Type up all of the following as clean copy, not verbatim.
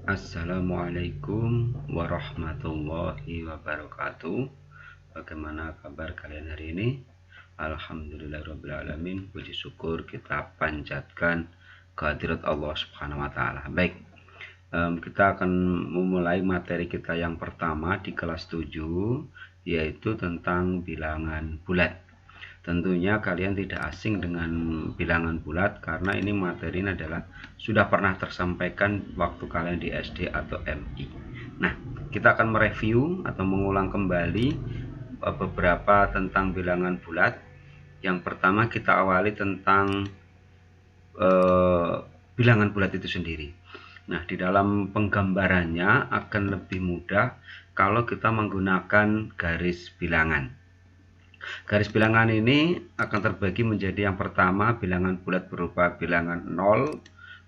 Assalamualaikum warahmatullahi wabarakatuh. Bagaimana kabar kalian hari ini? Alhamdulillahirrabbilalamin. Puji syukur kita panjatkan kehadirat Allah Subhanahu wa Ta'ala. Baik, kita akan memulai materi kita yang pertama di kelas 7, yaitu tentang bilangan bulat. Tentunya kalian tidak asing dengan bilangan bulat karena ini materi ini adalah sudah pernah tersampaikan waktu kalian di SD atau MI. Nah, kita akan mereview atau mengulang kembali beberapa tentang bilangan bulat. Yang pertama kita awali tentang bilangan bulat itu sendiri. Nah, di dalam penggambarannya akan lebih mudah kalau kita menggunakan garis bilangan. Garis bilangan ini akan terbagi menjadi yang pertama bilangan bulat berupa bilangan 0,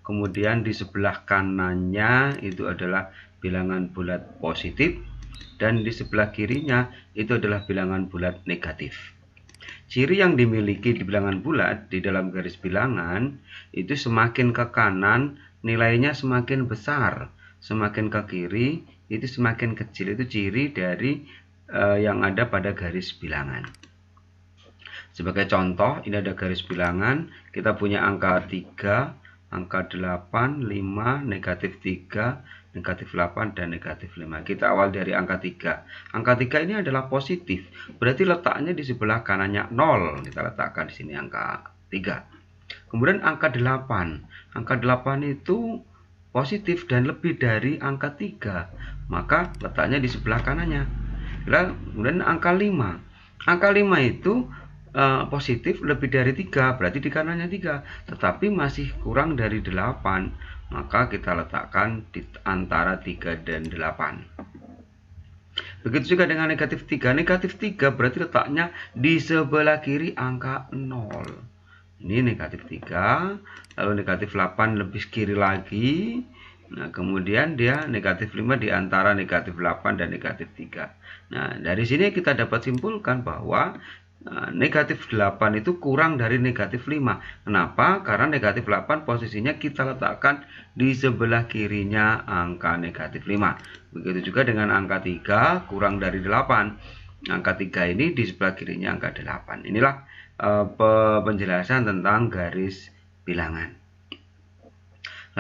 kemudian di sebelah kanannya itu adalah bilangan bulat positif, dan di sebelah kirinya itu adalah bilangan bulat negatif. Ciri yang dimiliki di bilangan bulat di dalam garis bilangan itu semakin ke kanan nilainya semakin besar, semakin ke kiri itu semakin kecil. Itu ciri dari yang ada pada garis bilangan. Sebagai contoh, ini ada garis bilangan, kita punya angka 3, angka 8, 5, negatif 3, negatif 8, dan negatif 5. Kita awal dari angka 3. Angka 3 ini adalah positif, berarti letaknya di sebelah kanannya 0. Kita letakkan di sini angka 3. Kemudian angka 8. Angka 8 itu positif dan lebih dari angka 3, maka letaknya di sebelah kanannya. Kemudian angka 5. Angka 5 itu positif lebih dari 3, berarti di kanannya 3, tetapi masih kurang dari 8, maka kita letakkan di antara 3 dan 8. Begitu juga dengan negatif 3. Negatif 3 berarti letaknya di sebelah kiri angka 0. Ini negatif 3, lalu negatif 8 lebih kiri lagi. Nah, kemudian dia negatif 5 di antara negatif 8 dan negatif 3. Nah, dari sini kita dapat simpulkan bahwa negatif 8 itu kurang dari negatif 5. Kenapa? Karena negatif 8 posisinya kita letakkan di sebelah kirinya angka negatif 5. Begitu juga dengan angka 3 kurang dari 8. Angka 3 ini di sebelah kirinya angka 8. Inilah penjelasan tentang garis bilangan.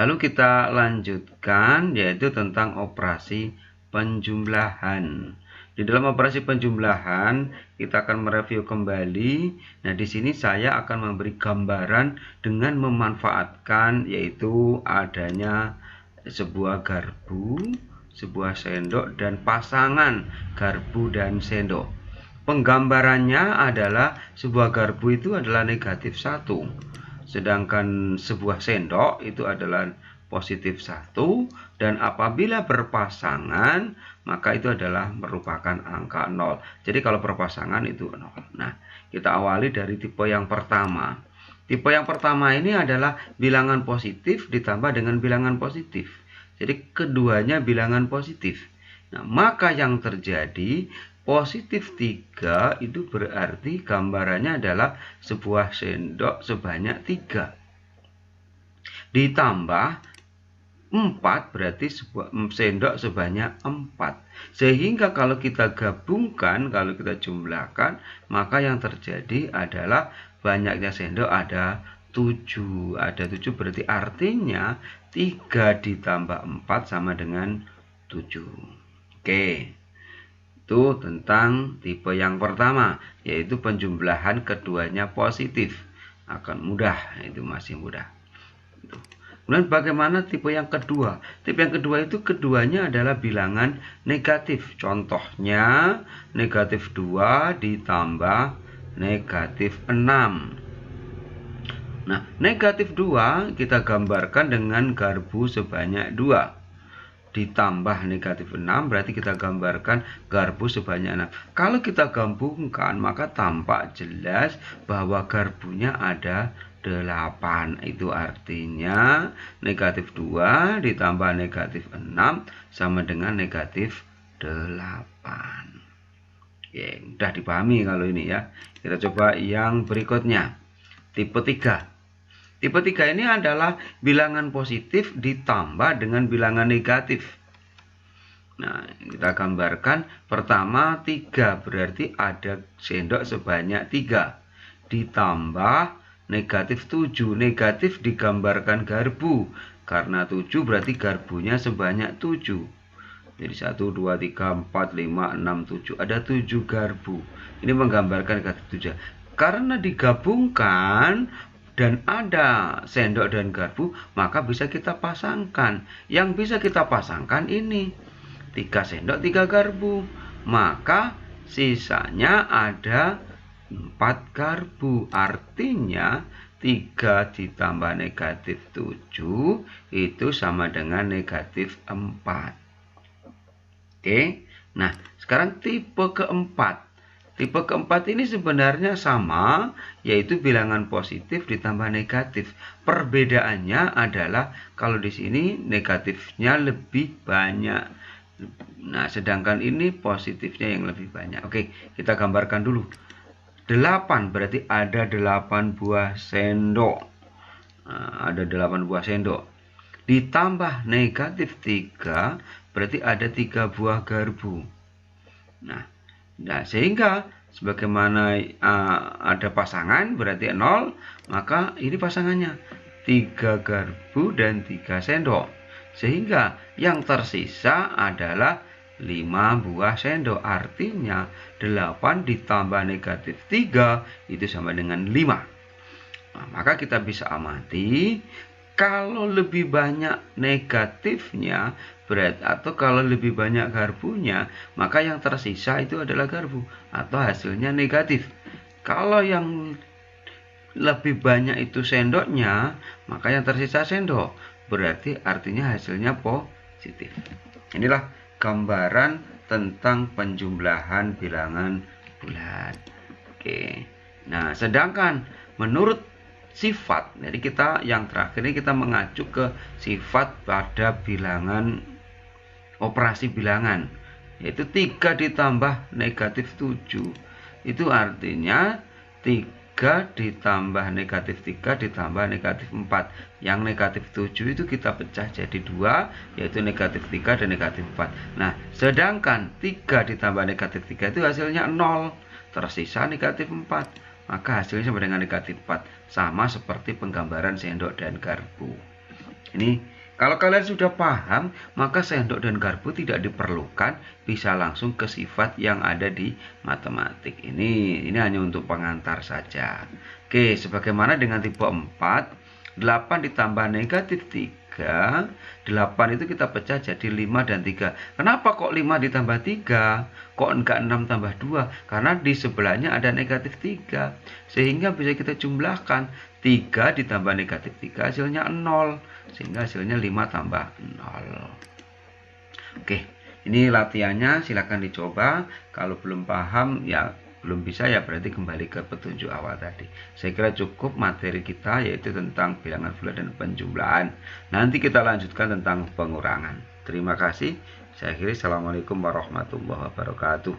Lalu kita lanjutkan, yaitu tentang operasi penjumlahan. Di dalam operasi penjumlahan, kita akan mereview kembali. Nah, di sini saya akan memberi gambaran dengan memanfaatkan yaitu adanya sebuah garpu, sebuah sendok, dan pasangan garpu dan sendok. Penggambarannya adalah sebuah garpu itu adalah negatif 1, sedangkan sebuah sendok itu adalah positif 1, dan apabila berpasangan maka itu adalah merupakan angka 0. Jadi kalau berpasangan itu 0. Nah, kita awali dari tipe yang pertama. Tipe yang pertama ini adalah bilangan positif ditambah dengan bilangan positif. Jadi keduanya bilangan positif. Nah, maka yang terjadi positif 3 itu berarti gambarannya adalah sebuah sendok sebanyak 3. Ditambah 4 berarti sebuah sendok sebanyak 4. Sehingga kalau kita gabungkan, kalau kita jumlahkan, maka yang terjadi adalah banyaknya sendok ada 7. Ada 7 berarti artinya 3 ditambah 4 sama dengan 7. Oke. Itu tentang tipe yang pertama, yaitu penjumlahan keduanya positif. Akan mudah, itu masih mudah. Itu. Kemudian bagaimana tipe yang kedua? Tipe yang kedua itu keduanya adalah bilangan negatif. Contohnya negatif 2 ditambah negatif 6. Nah, negatif 2 kita gambarkan dengan garpu sebanyak 2. Ditambah negatif 6 berarti kita gambarkan garpu sebanyak 6. Kalau kita gabungkan maka tampak jelas bahwa garpunya ada 8. Itu artinya negatif 2 ditambah negatif 6 sama dengan negatif 8. Oke, mudah dipahami kalau ini ya. Kita coba yang berikutnya. Tipe 3. Tipe 3 ini adalah bilangan positif ditambah dengan bilangan negatif. Nah, kita gambarkan. Pertama 3 berarti ada sendok sebanyak 3. Ditambah negatif 7. Negatif digambarkan garpu. Karena 7 berarti garbunya sebanyak 7. Jadi 1, 2, 3, 4, 5, 6, 7. Ada 7 garbu. Ini menggambarkan negatif 7. Karena digabungkan dan ada sendok dan garpu, maka bisa kita pasangkan. Yang bisa kita pasangkan ini 3 sendok 3 garpu, maka sisanya ada 4 garpu. Artinya 3 ditambah negatif 7 itu sama dengan negatif 4. Oke, nah sekarang tipe keempat. Tipe keempat ini sebenarnya sama, yaitu bilangan positif ditambah negatif. Perbedaannya adalah kalau di sini negatifnya lebih banyak. Nah, sedangkan ini positifnya yang lebih banyak. Oke, kita gambarkan dulu. 8 berarti ada 8 buah sendok. Nah, ada 8 buah sendok. Ditambah negatif 3 berarti ada 3 buah garpu. Nah, sehingga sebagaimana ada pasangan berarti 0, maka ini pasangannya 3 garpu dan 3 sendok. Sehingga yang tersisa adalah 5 buah sendok. Artinya 8 ditambah negatif 3 itu sama dengan 5. Nah, maka kita bisa amati kalau lebih banyak negatifnya berat atau kalau lebih banyak garpunya, maka yang tersisa itu adalah garpu atau hasilnya negatif. Kalau yang lebih banyak itu sendoknya, maka yang tersisa sendok, berarti artinya hasilnya positif. Inilah gambaran tentang penjumlahan bilangan bulat. Oke. Nah, sedangkan menurut sifat, jadi kita yang terakhir ini kita mengacu ke sifat pada bilangan operasi bilangan, yaitu 3 ditambah negatif 7. Itu artinya 3 ditambah negatif 3 ditambah negatif 4. Yang negatif 7 itu kita pecah jadi 2, yaitu negatif 3 dan negatif 4. Nah, sedangkan 3 ditambah negatif 3 itu hasilnya 0, tersisa negatif 4. Maka hasilnya sama dengan negatif 4. Sama seperti penggambaran sendok dan garpu. Ini kalau kalian sudah paham, maka sendok dan garpu tidak diperlukan, bisa langsung ke sifat yang ada di matematik. Ini hanya untuk pengantar saja. Oke, sebagaimana dengan tipe 4, 8 ditambah negatif 3, 8 itu kita pecah jadi 5 dan 3. Kenapa kok 5 ditambah 3? Kok enggak 6 tambah 2? Karena di sebelahnya ada negatif 3. Sehingga bisa kita jumlahkan 3 ditambah negatif 3 hasilnya 0. Sehingga hasilnya 5 tambah 0. Oke, ini latihannya, silakan dicoba. Kalau belum paham ya belum bisa ya berarti kembali ke petunjuk awal tadi. Saya kira cukup materi kita yaitu tentang bilangan bulat dan penjumlahan. Nanti kita lanjutkan tentang pengurangan. Terima kasih. Saya akhiri. Assalamualaikum warahmatullahi wabarakatuh.